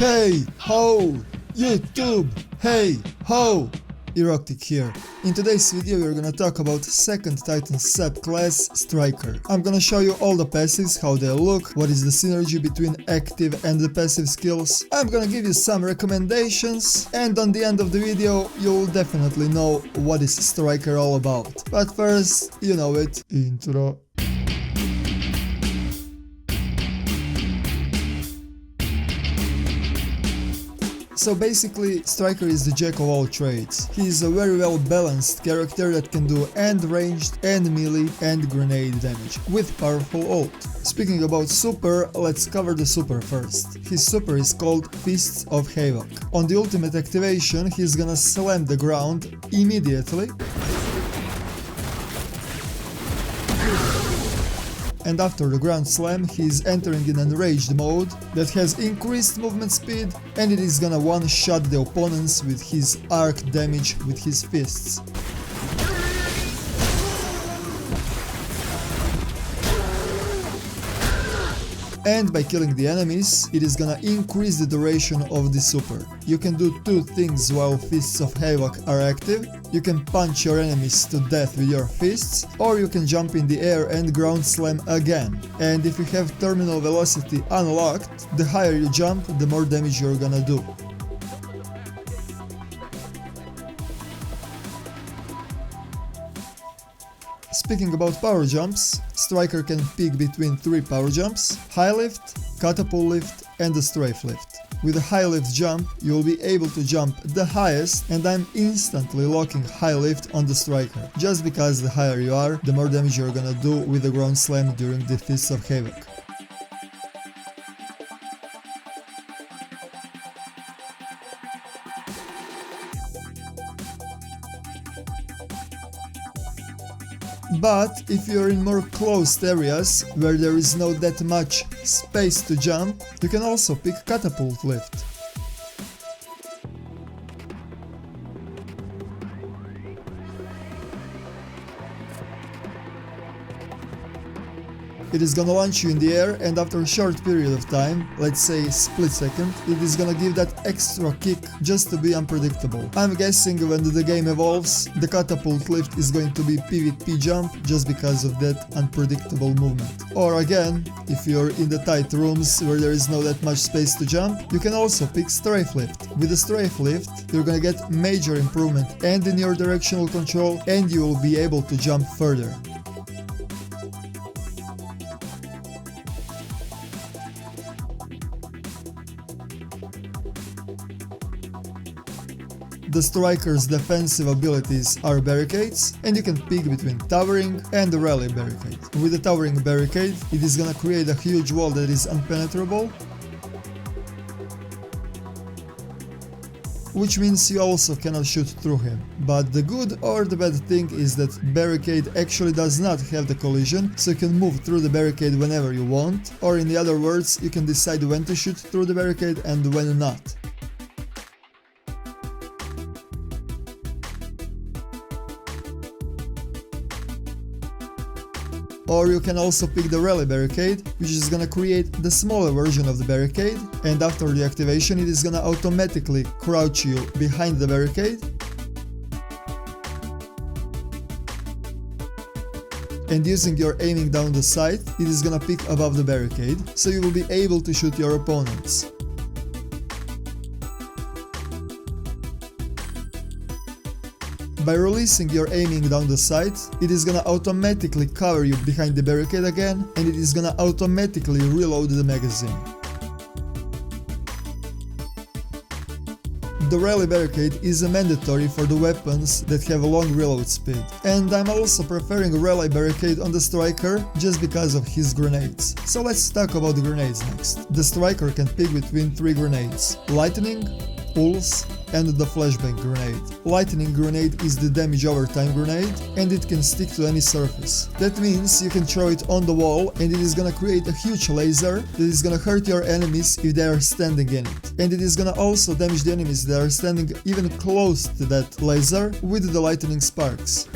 Hey ho, YouTube! Hey ho! Eroctic here. In today's video we're gonna talk about second Titan subclass Striker. I'm gonna show you all the passives, how they look, what is the synergy between active and the passive skills. I'm gonna give you some recommendations, and on the end of the video you'll definitely know what is Striker all about. But first, you know it, intro. So basically, Striker is the jack of all trades. He is a very well balanced character that can do and ranged and melee and grenade damage, with powerful ult. Speaking about super, let's cover the super first. His super is called Fists of Havoc. On the ultimate activation, he's gonna slam the ground immediately. And after the ground slam, he is entering in enraged mode that has increased movement speed, and it is gonna one-shot the opponents with his arc damage with his fists. And by killing the enemies, it is gonna increase the duration of the super. You can do two things while Fists of Havoc are active. You can punch your enemies to death with your fists, or you can jump in the air and ground slam again. And if you have terminal velocity unlocked, the higher you jump, the more damage you're gonna do. Speaking about power jumps, Striker can pick between 3 power jumps: high lift, catapult lift and a strafe lift. With a high lift jump, you will be able to jump the highest, and I'm instantly locking high lift on the Striker, just because the higher you are, the more damage you're gonna do with the ground slam during the Fists of Havoc. But if you're in more closed areas, where there is not that much space to jump, you can also pick catapult lift. It is gonna launch you in the air, and after a short period of time, let's say split second, it is gonna give that extra kick just to be unpredictable. I'm guessing when the game evolves, the catapult lift is going to be PvP jump just because of that unpredictable movement. Or again, if you're in the tight rooms where there is not that much space to jump, you can also pick strafe lift. With the strafe lift, you're gonna get major improvement and in your directional control, and you will be able to jump further. The Striker's defensive abilities are barricades, and you can pick between towering and the rally barricade. With the towering barricade, it is gonna create a huge wall that is impenetrable, which means you also cannot shoot through him. But the good or the bad thing is that barricade actually does not have the collision, so you can move through the barricade whenever you want, or in the other words, you can decide when to shoot through the barricade and when not. Or you can also pick the rally barricade, which is gonna create the smaller version of the barricade, and after the activation it is gonna automatically crouch you behind the barricade, and using your aiming down the sight, it is gonna pick above the barricade, so you will be able to shoot your opponents. By releasing your aiming down the sight, it is gonna automatically cover you behind the barricade again, and it is gonna automatically reload the magazine. The rally barricade is a mandatory for the weapons that have a long reload speed, and I'm also preferring a rally barricade on the Striker just because of his grenades. So let's talk about the grenades next. The Striker can pick between 3 grenades: lightning, pulse and the flashbang grenade. Lightning grenade is the damage over time grenade, and it can stick to any surface. That means you can throw it on the wall and it is gonna create a huge laser that is gonna hurt your enemies if they are standing in it. And it is gonna also damage the enemies that are standing even close to that laser with the lightning sparks.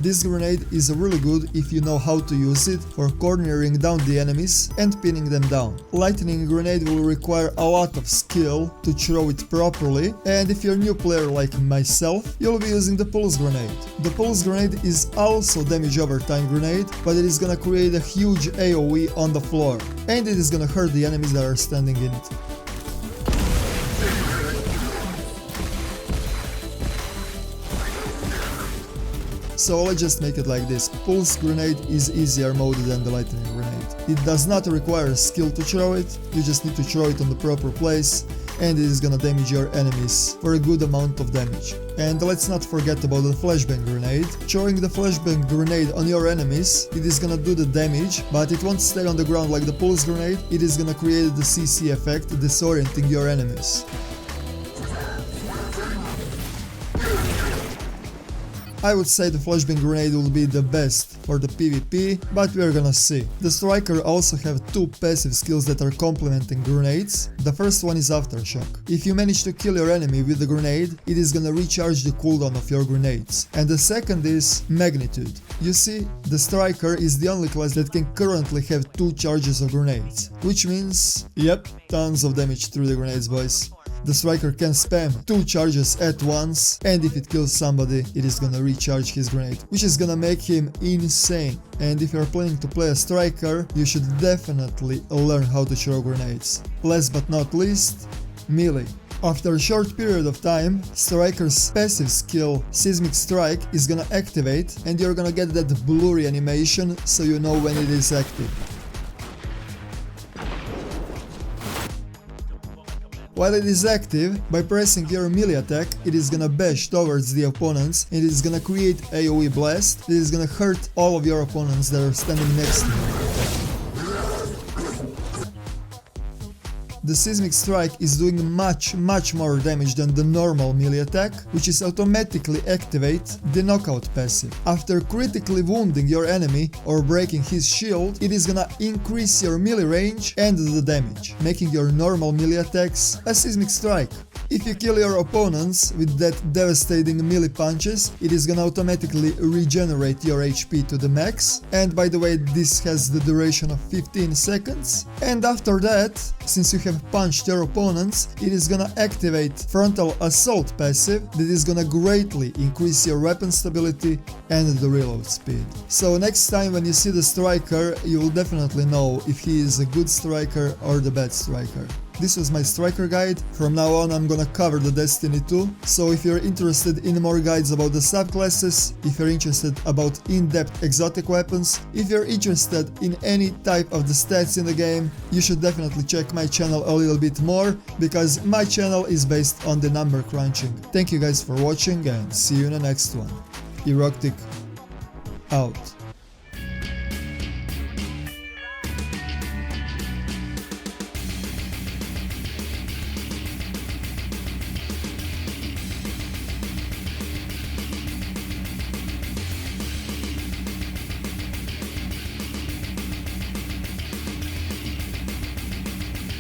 This grenade is really good if you know how to use it for cornering down the enemies and pinning them down. Lightning grenade will require a lot of skill to throw it properly, and if you're a new player like myself, you'll be using the pulse grenade. The pulse grenade is also damage over time grenade, but it is gonna create a huge AoE on the floor, and it is gonna hurt the enemies that are standing in it. So let's just make it like this. Pulse grenade is easier mode than the lightning grenade. It does not require skill to throw it, you just need to throw it on the proper place, and it is gonna damage your enemies for a good amount of damage. And let's not forget about the flashbang grenade. Throwing the flashbang grenade on your enemies, it is gonna do the damage, but it won't stay on the ground like the pulse grenade, it is gonna create the CC effect, disorienting your enemies. I would say the flashbang grenade will be the best for the PvP, but we are gonna see. The striker also have two passive skills that are complementing grenades. The first one is aftershock. If you manage to kill your enemy with the grenade, it is gonna recharge the cooldown of your grenades. And the second is magnitude. You see, the striker is the only class that can currently have two charges of grenades, which means, yep, tons of damage through the grenades, boys. The striker can spam two charges at once, and if it kills somebody, it is gonna recharge his grenade, which is gonna make him insane. And if you're planning to play a striker, you should definitely learn how to throw grenades. Last but not least, melee. After a short period of time, striker's passive skill Seismic Strike is gonna activate, and you're gonna get that blurry animation so you know when it is active. While it is active, by pressing your melee attack, it is gonna bash towards the opponents, and it is gonna create AoE blast. It is gonna hurt all of your opponents that are standing next to you. The Seismic Strike is doing much more damage than the normal melee attack, which is automatically activate the knockout passive. After critically wounding your enemy or breaking his shield, it is gonna increase your melee range and the damage, making your normal melee attacks a Seismic Strike. If you kill your opponents with that devastating melee punches, it is gonna automatically regenerate your HP to the max, and by the way, this has the duration of 15 seconds. And after that, since you have punched your opponents, it is gonna activate Frontal Assault passive that is gonna greatly increase your weapon stability and the reload speed. So next time when you see the striker, you will definitely know if he is a good striker or the bad striker. This was my striker guide. From now on I'm gonna cover the Destiny 2, so if you're interested in more guides about the subclasses, if you're interested about in-depth exotic weapons, if you're interested in any type of the stats in the game, you should definitely check my channel a little bit more, because my channel is based on the number crunching. Thank you guys for watching and see you in the next one. Eroctic out.